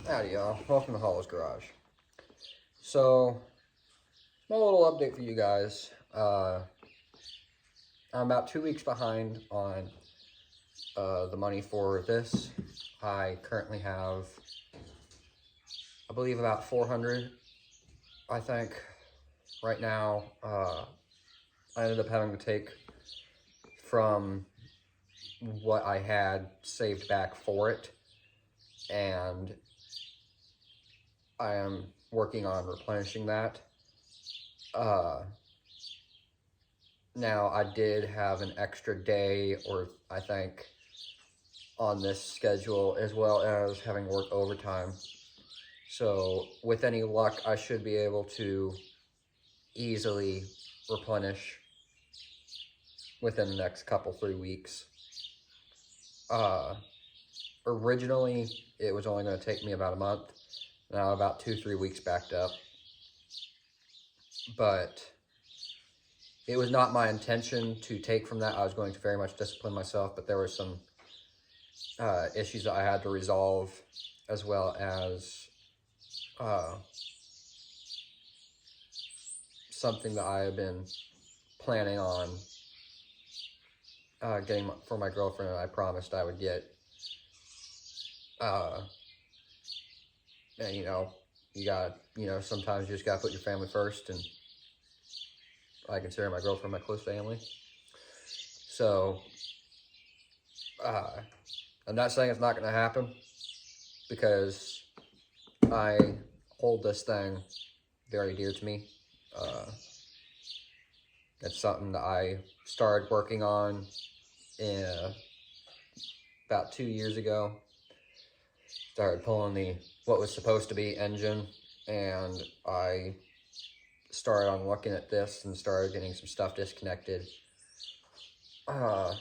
Howdy y'all, welcome to Hollow's Garage. So, small little update for you guys. I'm about 2 weeks behind on the money for this. I currently have, I believe, about 400, I think, right now. I ended up having to take from what I had saved back for it, and I am working on replenishing that. Now, I did have an extra day, or I think, on this schedule, as well as having worked overtime. So, with any luck, I should be able to easily replenish within the next couple, 3 weeks. Originally, it was only going to take me about a month. Now, about 2-3 weeks backed up. But it was not my intention to take from that. I was going to very much discipline myself, but there were some issues that I had to resolve, as well as something that I have been planning on getting for my girlfriend, and I promised I would get. And you gotta, sometimes you just gotta put your family first, and I consider my girlfriend my close family. So, I'm not saying it's not gonna happen, because I hold this thing very dear to me. It's something that I started working on about 2 years ago. Started pulling what was supposed to be engine, and I started on looking at this and started getting some stuff disconnected. But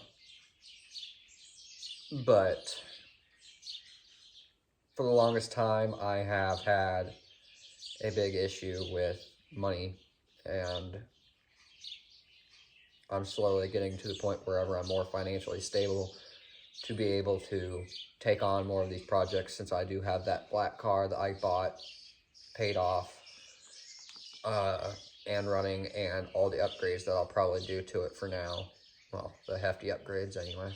for the longest time, I have had a big issue with money, and I'm slowly getting to the point wherever I'm more financially stable to be able to take on more of these projects, since I do have that black car that I bought, paid off, and running, and all the upgrades that I'll probably do to it for now. Well, the hefty upgrades anyway.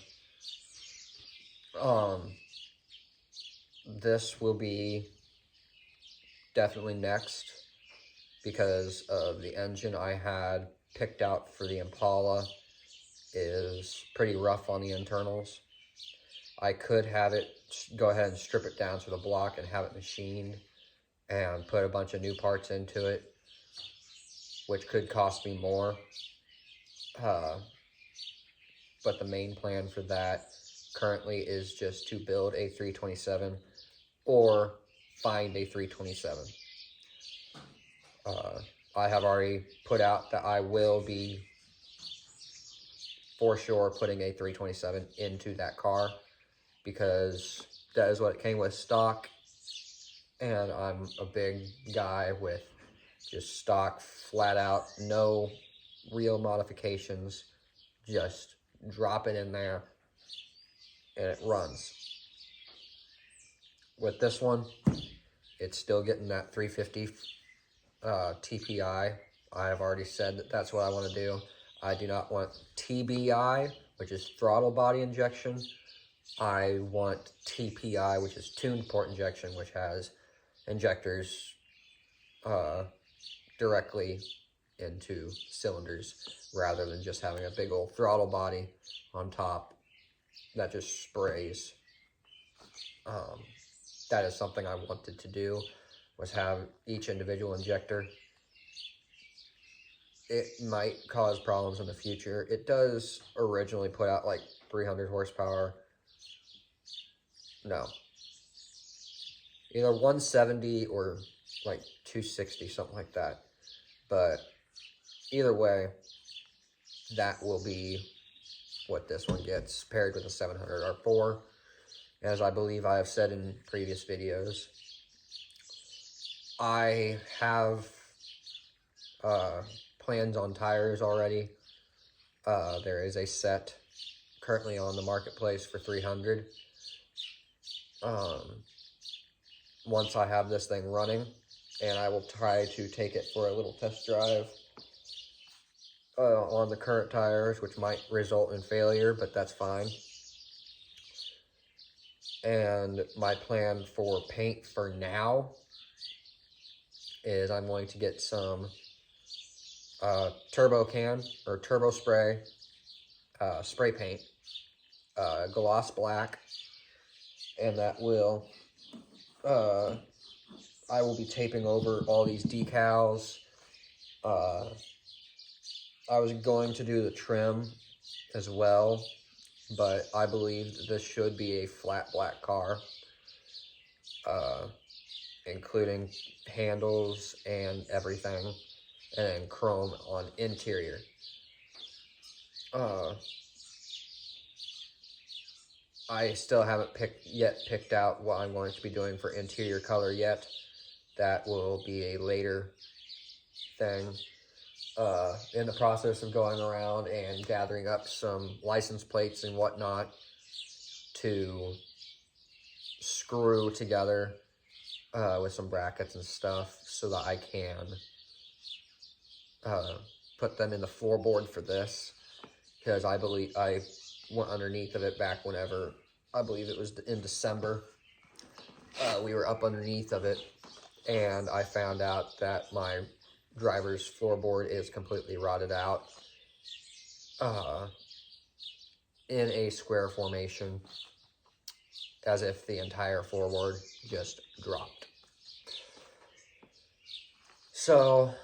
This will be definitely next, because of the engine I had picked out for the Impala is pretty rough on the internals. I could have it, go ahead and strip it down to the block and have it machined and put a bunch of new parts into it, which could cost me more. But the main plan for that currently is just to build a 327 or find a 327. I have already put out that I will be, for sure, putting a 327 into that car, because that is what it came with stock, and I'm a big guy with just stock, flat out, no real modifications, just drop it in there and it runs. With this one, it's still getting that 350 TPI. I have already said that that's what I want to do. I do not want TBI, which is throttle body injection. I want TPI, which is tuned port injection, which has injectors directly into cylinders, rather than just having a big old throttle body on top that just sprays. That is something I wanted to do, was have each individual injector. It might cause problems in the future. It does originally put out like 300 horsepower. No. Either 170 or like 260, something like that. But either way, that will be what this one gets, paired with a 700 R4. As I believe I have said in previous videos, I have plans on tires already. There is a set currently on the marketplace for 300. once I have this thing running, and I will try to take it for a little test drive on the current tires, which might result in failure, but that's fine. And my plan for paint for now is I'm going to get some turbo can or turbo spray spray paint, gloss black, and that will I will be taping over all these decals. I was going to do the trim as well, but I believe that this should be a flat black car, including handles and everything, and then chrome on interior. I still haven't picked out what I'm going to be doing for interior color yet. That will be a later thing. In the process of going around and gathering up some license plates and whatnot to screw together with some brackets and stuff so that I can put them in the floorboard for this, because I believe I went underneath of it back whenever, I believe it was in December. We were up underneath of it, and I found out that my driver's floorboard is completely rotted out in a square formation, as if the entire floorboard just dropped. So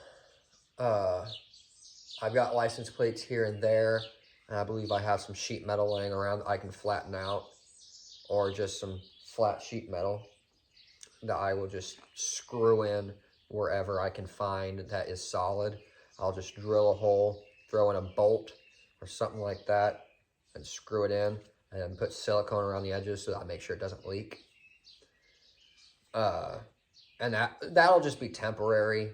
I've got license plates here and there, and I believe I have some sheet metal laying around that I can flatten out, or just some flat sheet metal that I will just screw in wherever I can find that is solid. I'll just drill a hole, throw in a bolt or something like that, and screw it in, and then put silicone around the edges so that I make sure it doesn't leak. And that'll just be temporary,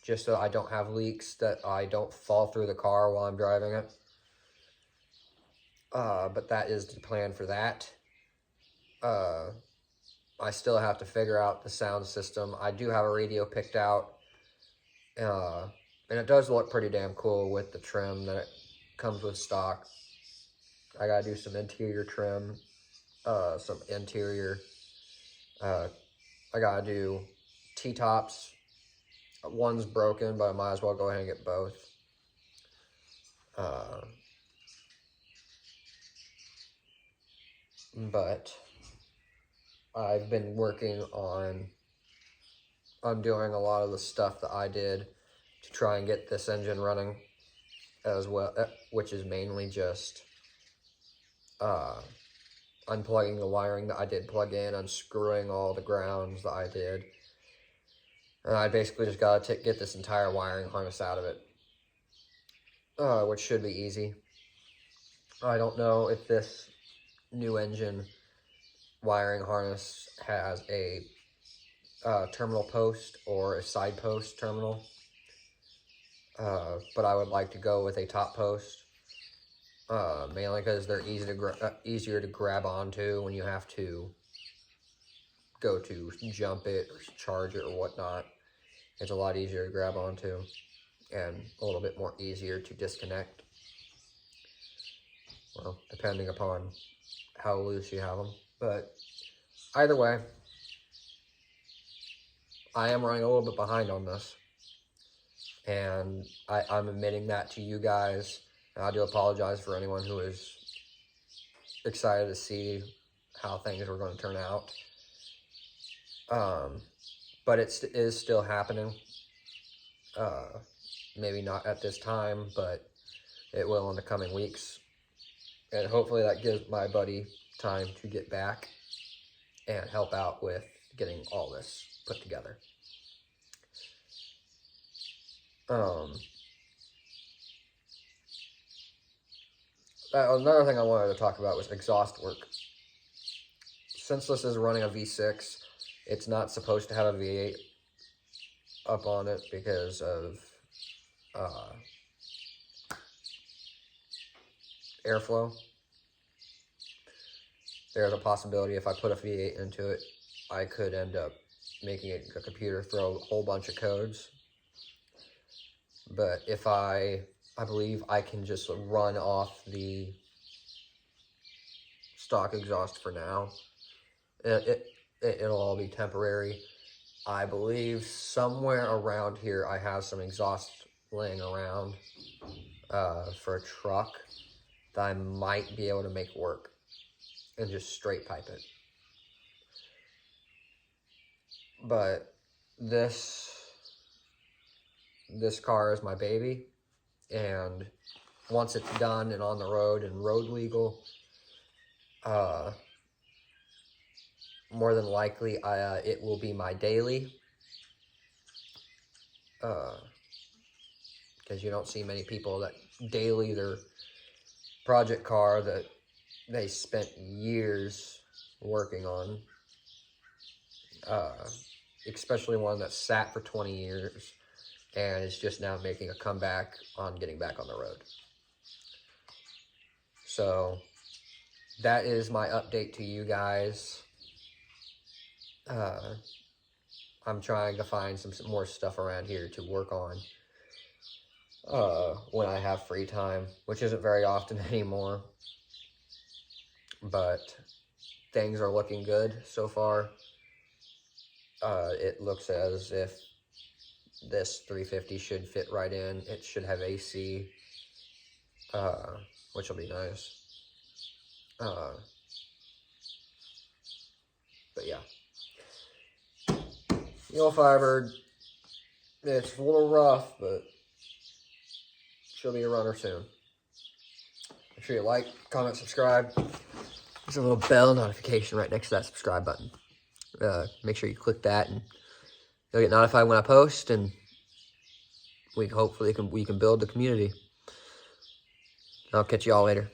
just so I don't have leaks, that I don't fall through the car while I'm driving it. But that is the plan for that. I still have to figure out the sound system. I do have a radio picked out, and it does look pretty damn cool with the trim that it comes with stock. I gotta do some interior trim, some interior. I gotta do T-tops. One's broken, but I might as well go ahead and get both. But I've been working on undoing a lot of the stuff that I did to try and get this engine running as well, which is mainly just unplugging the wiring that I did plug in, unscrewing all the grounds that I did. And I basically just got to get this entire wiring harness out of it, which should be easy. I don't know if this new engine wiring harness has a terminal post or a side post terminal, but I would like to go with a top post, mainly because they're easier to grab onto when you have to go to jump it or charge it or whatnot. It's a lot easier to grab onto and a little bit more easier to disconnect. Well, depending upon how loose you have them. But either way, I am running a little bit behind on this. And I'm admitting that to you guys. And I do apologize for anyone who is excited to see how things are going to turn out. But it is still happening. Maybe not at this time, but it will in the coming weeks. And hopefully that gives my buddy time to get back and help out with getting all this put together. Another thing I wanted to talk about was exhaust work. Since this is running a V6, it's not supposed to have a V8 up on it because of airflow. there's a possibility if I put a V8 into it, I could end up making a computer throw a whole bunch of codes. But if I believe I can just run off the stock exhaust for now. It'll all be temporary. I believe somewhere around here I have some exhaust laying around for a truck that I might be able to make work and just straight pipe it. But this car is my baby, and once it's done and on the road and road legal, more than likely it will be my daily, because you don't see many people that daily their project car that they spent years working on, especially one that sat for 20 years and is just now making a comeback on getting back on the road. So that is my update to you guys. I'm trying to find some more stuff around here to work on when I have free time, which isn't very often anymore. But things are looking good so far. It looks as if this 350 should fit right in. It should have AC, which will be nice. But yeah. Yellow Firebird, it's a little rough, but she'll be a runner soon. Make sure you like, comment, subscribe. There's a little bell notification right next to that subscribe button. Make sure you click that, and you'll get notified when I post, and we can build the community. I'll catch you all later.